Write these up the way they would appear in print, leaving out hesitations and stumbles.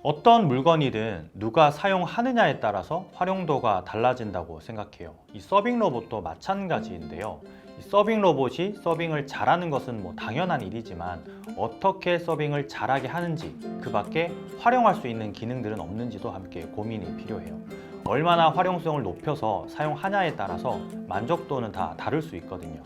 어떤 물건이든 누가 사용하느냐에 따라서 활용도가 달라진다고 생각해요. 이 서빙 로봇도 마찬가지인데요. 이 서빙 로봇이 서빙을 잘하는 것은 당연한 일이지만 어떻게 서빙을 잘하게 하는지, 그 밖에 활용할 수 있는 기능들은 없는지도 함께 고민이 필요해요. 얼마나 활용성을 높여서 사용하냐에 따라서 만족도는 다 다를 수 있거든요.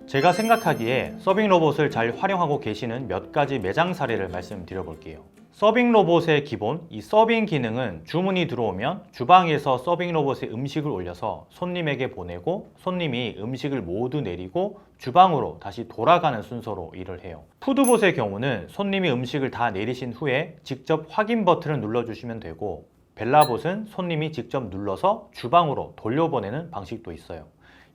제가 생각하기에 서빙 로봇을 잘 활용하고 계시는 몇 가지 매장 사례를 말씀드려 볼게요. 서빙 로봇의 기본, 이 서빙 기능은 주문이 들어오면 주방에서 서빙 로봇에 음식을 올려서 손님에게 보내고 손님이 음식을 모두 내리고 주방으로 다시 돌아가는 순서로 일을 해요. 푸드봇의 경우는 손님이 음식을 다 내리신 후에 직접 확인 버튼을 눌러주시면 되고, 벨라봇은 손님이 직접 눌러서 주방으로 돌려보내는 방식도 있어요.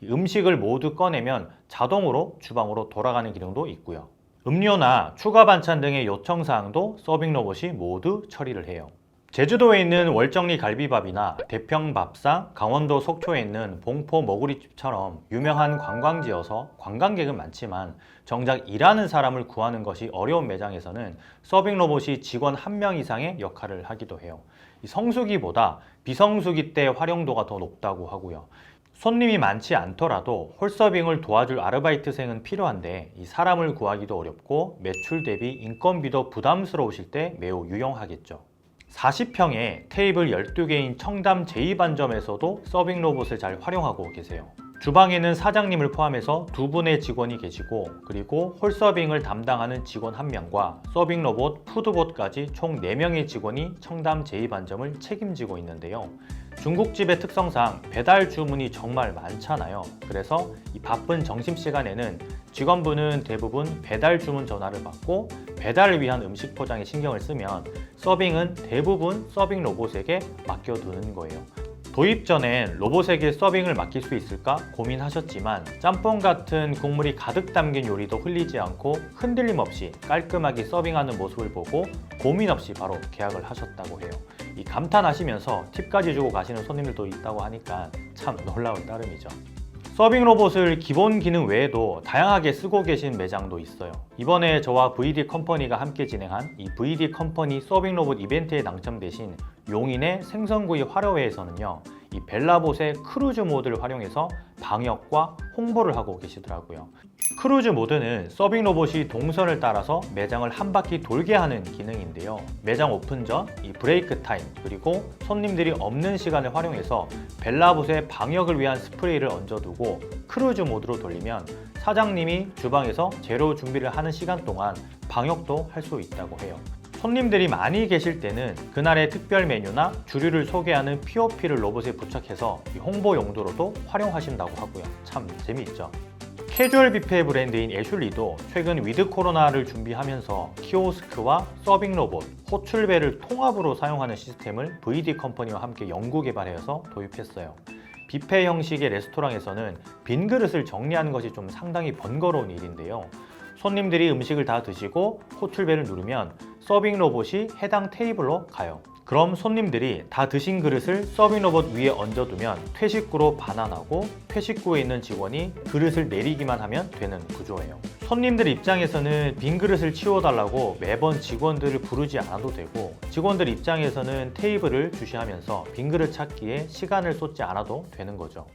음식을 모두 꺼내면 자동으로 주방으로 돌아가는 기능도 있고요. 음료나 추가 반찬 등의 요청사항도 서빙 로봇이 모두 처리를 해요. 제주도에 있는 월정리 갈비밥이나 대평밥상, 강원도 속초에 있는 봉포 머구리집처럼 유명한 관광지여서 관광객은 많지만 정작 일하는 사람을 구하는 것이 어려운 매장에서는 서빙 로봇이 직원 1명 이상의 역할을 하기도 해요. 성수기보다 비성수기 때 활용도가 더 높다고 하고요. 손님이 많지 않더라도 홀서빙을 도와줄 아르바이트생은 필요한데 이 사람을 구하기도 어렵고 매출 대비 인건비도 부담스러우실 때 매우 유용하겠죠. 40평에 테이블 12개인 청담 제2반점에서도 서빙 로봇을 잘 활용하고 계세요. 주방에는 사장님을 포함해서 2분의 직원이 계시고, 그리고 홀서빙을 담당하는 직원 1명과 서빙 로봇, 푸드봇까지 총 4명의 직원이 청담 제2반점을 책임지고 있는데요. 중국집의 특성상 배달 주문이 정말 많잖아요. 그래서 이 바쁜 점심시간에는 직원분은 대부분 배달 주문 전화를 받고 배달을 위한 음식 포장에 신경을 쓰면 서빙은 대부분 서빙 로봇에게 맡겨두는 거예요. 도입 전엔 로봇에게 서빙을 맡길 수 있을까 고민하셨지만 짬뽕 같은 국물이 가득 담긴 요리도 흘리지 않고 흔들림 없이 깔끔하게 서빙하는 모습을 보고 고민 없이 바로 계약을 하셨다고 해요. 이 감탄하시면서 팁까지 주고 가시는 손님들도 있다고 하니까 참 놀라울 따름이죠. 서빙 로봇을 기본 기능 외에도 다양하게 쓰고 계신 매장도 있어요. 이번에 저와 VD 컴퍼니가 함께 진행한 이 VD 컴퍼니 서빙 로봇 이벤트에 당첨되신 용인의 생선구이 화려회에서는요, 이 벨라봇의 크루즈 모드를 활용해서 방역과 홍보를 하고 계시더라고요. 크루즈 모드는 서빙 로봇이 동선을 따라서 매장을 한 바퀴 돌게 하는 기능인데요. 매장 오픈 전 이 브레이크 타임, 그리고 손님들이 없는 시간을 활용해서 벨라봇의 방역을 위한 스프레이를 얹어두고 크루즈 모드로 돌리면 사장님이 주방에서 재료 준비를 하는 시간 동안 방역도 할 수 있다고 해요. 손님들이 많이 계실 때는 그날의 특별 메뉴나 주류를 소개하는 POP를 로봇에 부착해서 홍보 용도로도 활용하신다고 하고요. 참 재미있죠. 캐주얼 뷔페 브랜드인 애슐리도 최근 위드 코로나를 준비하면서 키오스크와 서빙 로봇, 호출벨을 통합으로 사용하는 시스템을 VD 컴퍼니와 함께 연구 개발해서 도입했어요. 뷔페 형식의 레스토랑에서는 빈 그릇을 정리하는 것이 좀 상당히 번거로운 일인데요. 손님들이 음식을 다 드시고 호출벨을 누르면 서빙 로봇이 해당 테이블로 가요. 그럼 손님들이 다 드신 그릇을 서빙 로봇 위에 얹어두면 퇴식구로 반환하고 퇴식구에 있는 직원이 그릇을 내리기만 하면 되는 구조예요. 손님들 입장에서는 빈 그릇을 치워달라고 매번 직원들을 부르지 않아도 되고, 직원들 입장에서는 테이블을 주시하면서 빈 그릇 찾기에 시간을 쏟지 않아도 되는 거죠.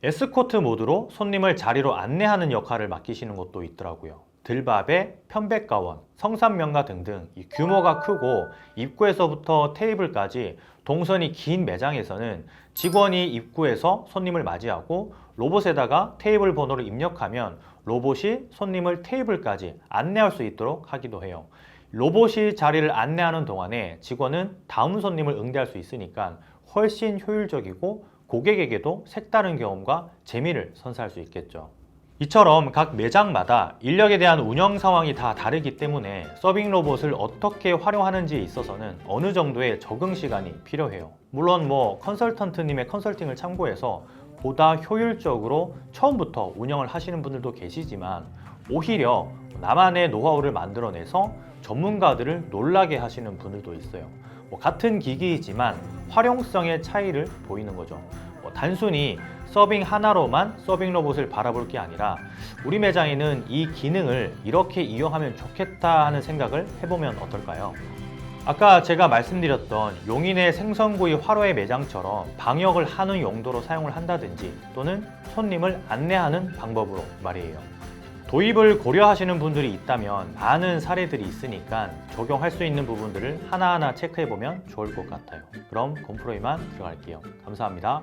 에스코트 모드로 손님을 자리로 안내하는 역할을 맡기시는 곳도 있더라고요. 들밥에 편백가원, 성삼명가 등등 이 규모가 크고 입구에서부터 테이블까지 동선이 긴 매장에서는 직원이 입구에서 손님을 맞이하고 로봇에다가 테이블 번호를 입력하면 로봇이 손님을 테이블까지 안내할 수 있도록 하기도 해요. 로봇이 자리를 안내하는 동안에 직원은 다음 손님을 응대할 수 있으니까 훨씬 효율적이고 고객에게도 색다른 경험과 재미를 선사할 수 있겠죠. 이처럼 각 매장마다 인력에 대한 운영 상황이 다 다르기 때문에 서빙 로봇을 어떻게 활용하는지에 있어서는 어느 정도의 적응 시간이 필요해요. 물론 컨설턴트님의 컨설팅을 참고해서 보다 효율적으로 처음부터 운영을 하시는 분들도 계시지만, 오히려 나만의 노하우를 만들어내서 전문가들을 놀라게 하시는 분들도 있어요. 같은 기기이지만 활용성의 차이를 보이는 거죠. 단순히 서빙 하나로만 서빙 로봇을 바라볼 게 아니라 우리 매장에는 이 기능을 이렇게 이용하면 좋겠다 하는 생각을 해보면 어떨까요? 아까 제가 말씀드렸던 용인의 생선구이 화로회 매장처럼 방역을 하는 용도로 사용을 한다든지 또는 손님을 안내하는 방법으로 말이에요. 도입을 고려하시는 분들이 있다면 많은 사례들이 있으니까 적용할 수 있는 부분들을 하나하나 체크해보면 좋을 것 같아요. 그럼 곰프로이만 들어갈게요. 감사합니다.